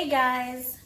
Hey guys,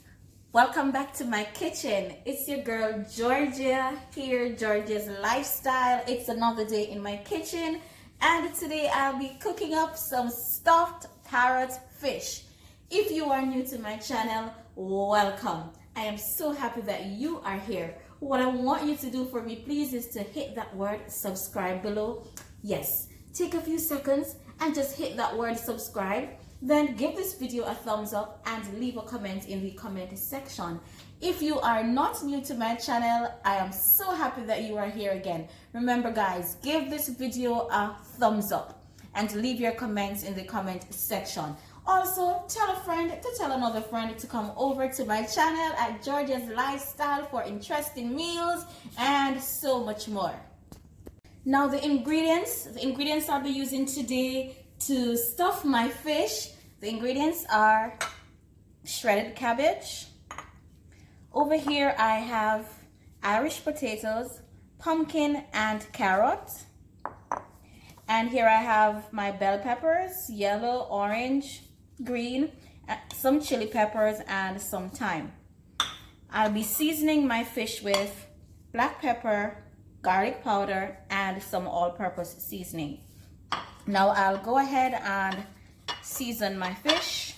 welcome back to my kitchen. It's your girl Georgia here, Georgia's Lifestyle. It's another day in my kitchen, and today I'll be cooking up some stuffed parrot fish. If you are new to my channel, welcome. I am so happy that you are here. What I want you to do for me, please, is to hit that word subscribe below. Yes, take a few seconds and just hit that word subscribe. Then give this video a thumbs up and leave a comment in the comment section. If you are not new to my channel, I am so happy that you are here again. Remember guys, give this video a thumbs up and leave your comments in the comment section. Also, tell a friend to tell another friend to come over to my channel at Georgia's Lifestyle for interesting meals and so much more. Now the ingredients I'll be using today to stuff my fish, the ingredients are shredded cabbage. Over here I have Irish potatoes, pumpkin and carrot. And here I have my bell peppers, yellow, orange, green, some chili peppers and some thyme. I'll be seasoning my fish with black pepper, garlic powder and some all-purpose seasoning. Now I'll go ahead and season my fish.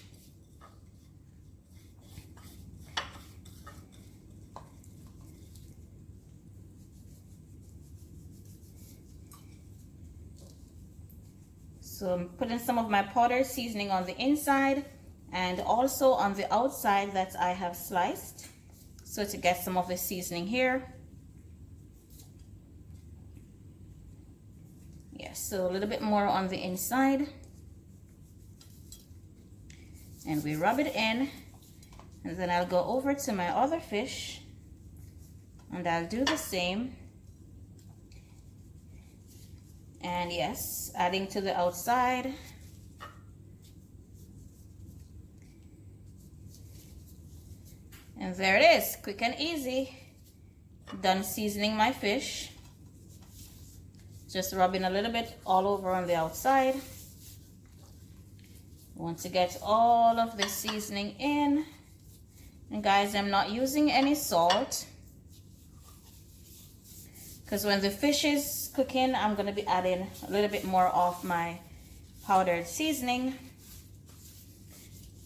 So I'm putting some of my powder seasoning on the inside and also on the outside that I have sliced, so to get some of the seasoning here. Yes, so a little bit more on the inside, and we rub it in, and then I'll go over to my other fish and I'll do the same. And yes, adding to the outside. And there it is, quick and easy. Done seasoning my fish. Just rubbing a little bit all over on the outside. Want to get all of the seasoning in. And guys, I'm not using any salt, because when the fish is cooking, I'm going to be adding a little bit more of my powdered seasoning.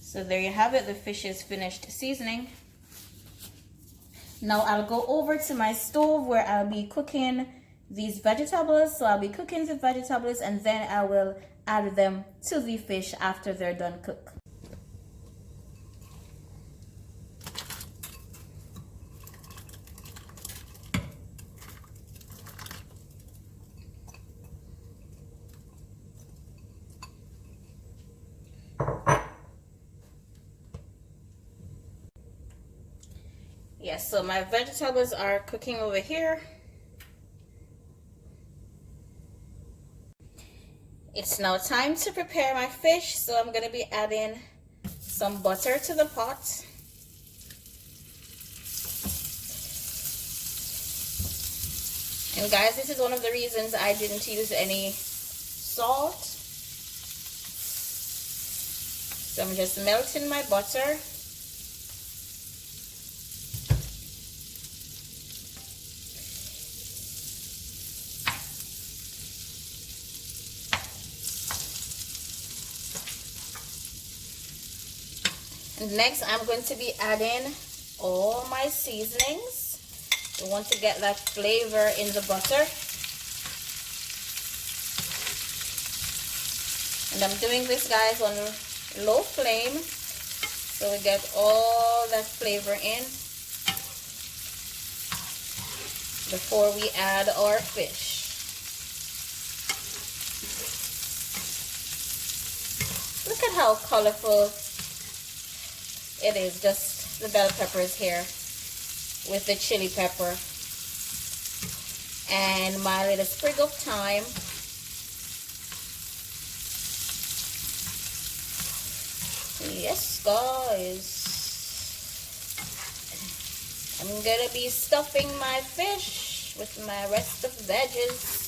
So there you have it, the fish is finished seasoning. Now I'll go over to my stove where I'll be cooking these vegetables. So I'll be cooking the vegetables and then I will add them to the fish after they're done cooked. Yes, so my vegetables are cooking over here. It's now time to prepare my fish, so I'm going to be adding some butter to the pot. And guys, this is one of the reasons I didn't use any salt. So I'm just melting my butter. Next, I'm going to be adding all my seasonings. You want to get that flavor in the butter. And I'm doing this, guys, on low flame, so we get all that flavor in before we add our fish. Look at how colorful it is, just the bell peppers here with the chili pepper and my little sprig of thyme. Yes guys, I'm gonna be stuffing my fish with my rest of veggies.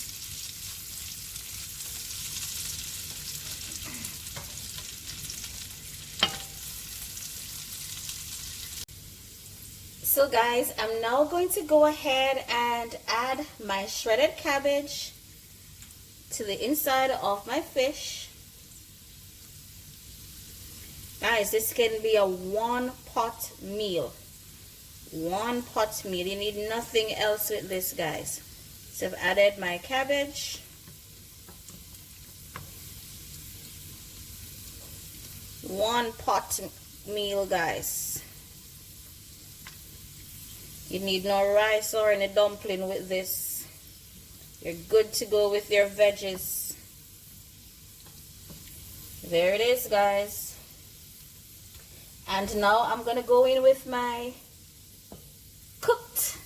So guys, I'm now going to go ahead and add my shredded cabbage to the inside of my fish. Guys, this can be a one pot meal. One pot meal. You need nothing else with this, guys. So I've added my cabbage. One pot meal, guys. You need no rice or any dumpling with this. You're good to go with your veggies. There it is, guys. And now I'm going to go in with my cooked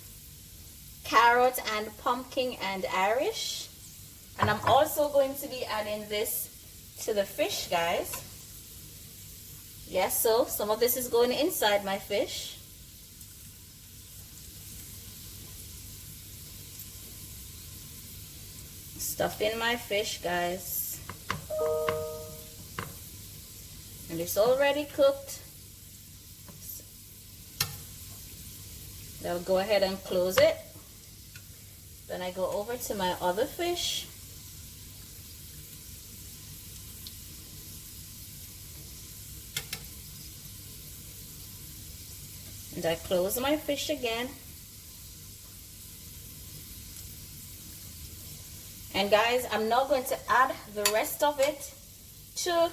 carrot and pumpkin and Irish. And I'm also going to be adding this to the fish, guys. Yes, so some of this is going inside my fish. Stuff in my fish, guys. And it's already cooked. I'll go ahead and close it. Then I go over to my other fish. And I close my fish again. And guys, I'm now going to add the rest of it to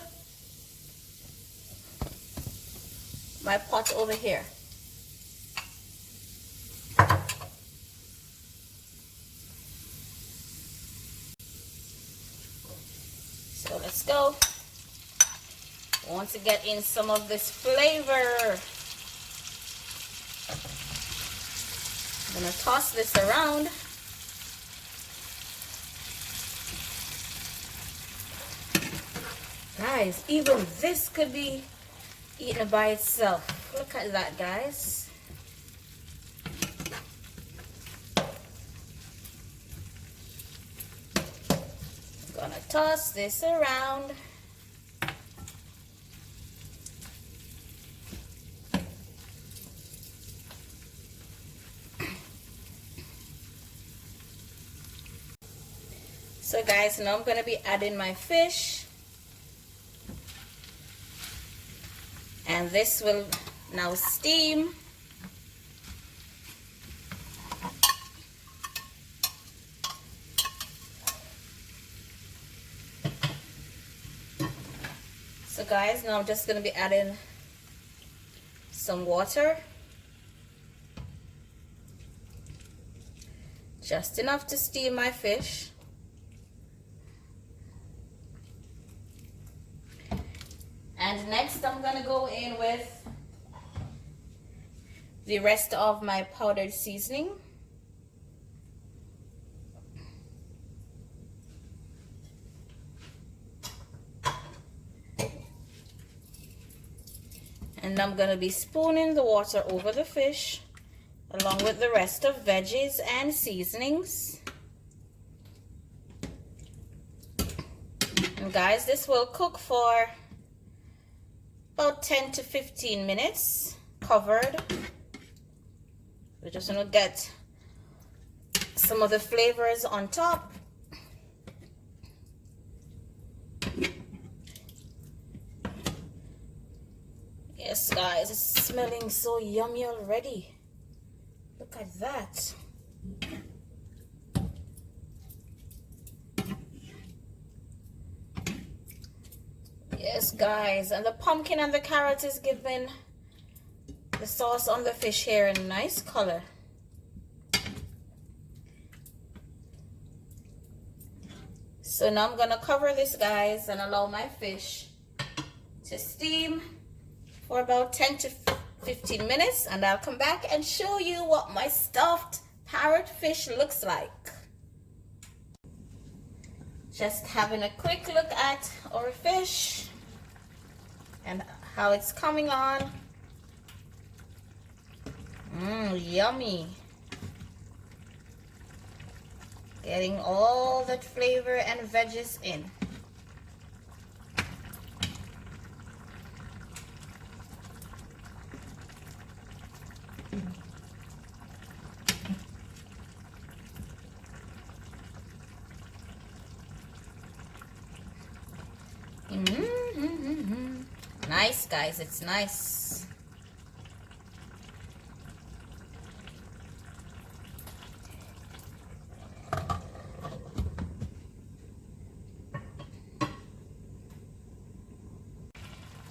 my pot over here. So let's go. I want to get in some of this flavor. I'm gonna toss this around. Guys, even this could be eaten by itself. Look at that, guys. I'm gonna toss this around. So guys, now I'm going to be adding my fish. And this will now steam. So guys, now I'm just going to be adding some water. Just enough to steam my fish. And next I'm going to go in with the rest of my powdered seasoning. And I'm going to be spooning the water over the fish along with the rest of veggies and seasonings. And guys, this will cook for about 10 to 15 minutes covered. We're just going to get some of the flavors on top. Yes guys, it's smelling so yummy already. Look at that. Yes guys, and the pumpkin and the carrot is giving the sauce on the fish here a nice color. So now I'm gonna cover this, guys, and allow my fish to steam for about 10 to 15 minutes, and I'll come back and show you what my stuffed parrot fish looks like. Just having a quick look at our fish and how it's coming on. Yummy. Getting all that flavor and veggies in. nice, guys. It's nice.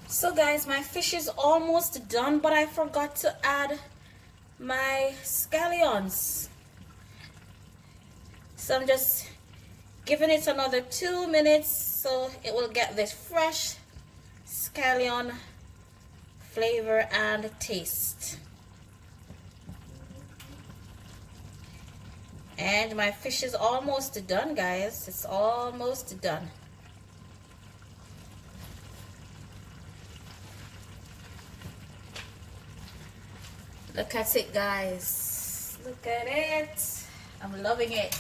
So guys, my fish is almost done, but I forgot to add my scallions. So I'm just giving it another 2 minutes so it will get this fresh scallion flavor and taste. And my fish is almost done, guys. It's almost done. Look at it, guys. Look at it. I'm loving it.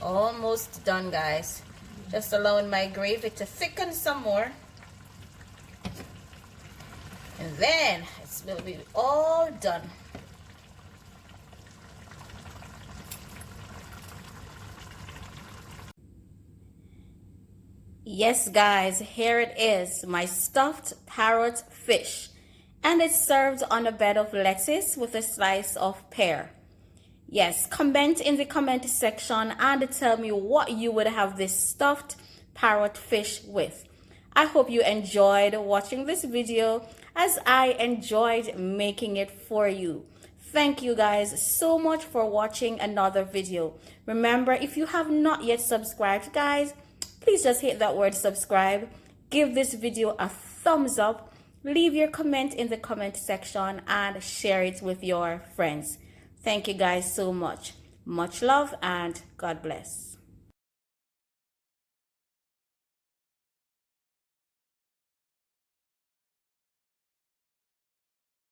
Almost done, guys. Just allowing my gravy to thicken some more. And then it will be all done. Yes, guys, here it is, my stuffed parrot fish. And it's served on a bed of lettuce with a slice of pear. Yes, comment in the comment section and tell me what you would have this stuffed parrot fish with. I hope you enjoyed watching this video as I enjoyed making it for you. Thank you guys so much for watching another video. Remember, if you have not yet subscribed, guys, please just hit that word subscribe. Give this video a thumbs up. Leave your comment in the comment section and share it with your friends. Thank you guys so much. Much love and God bless.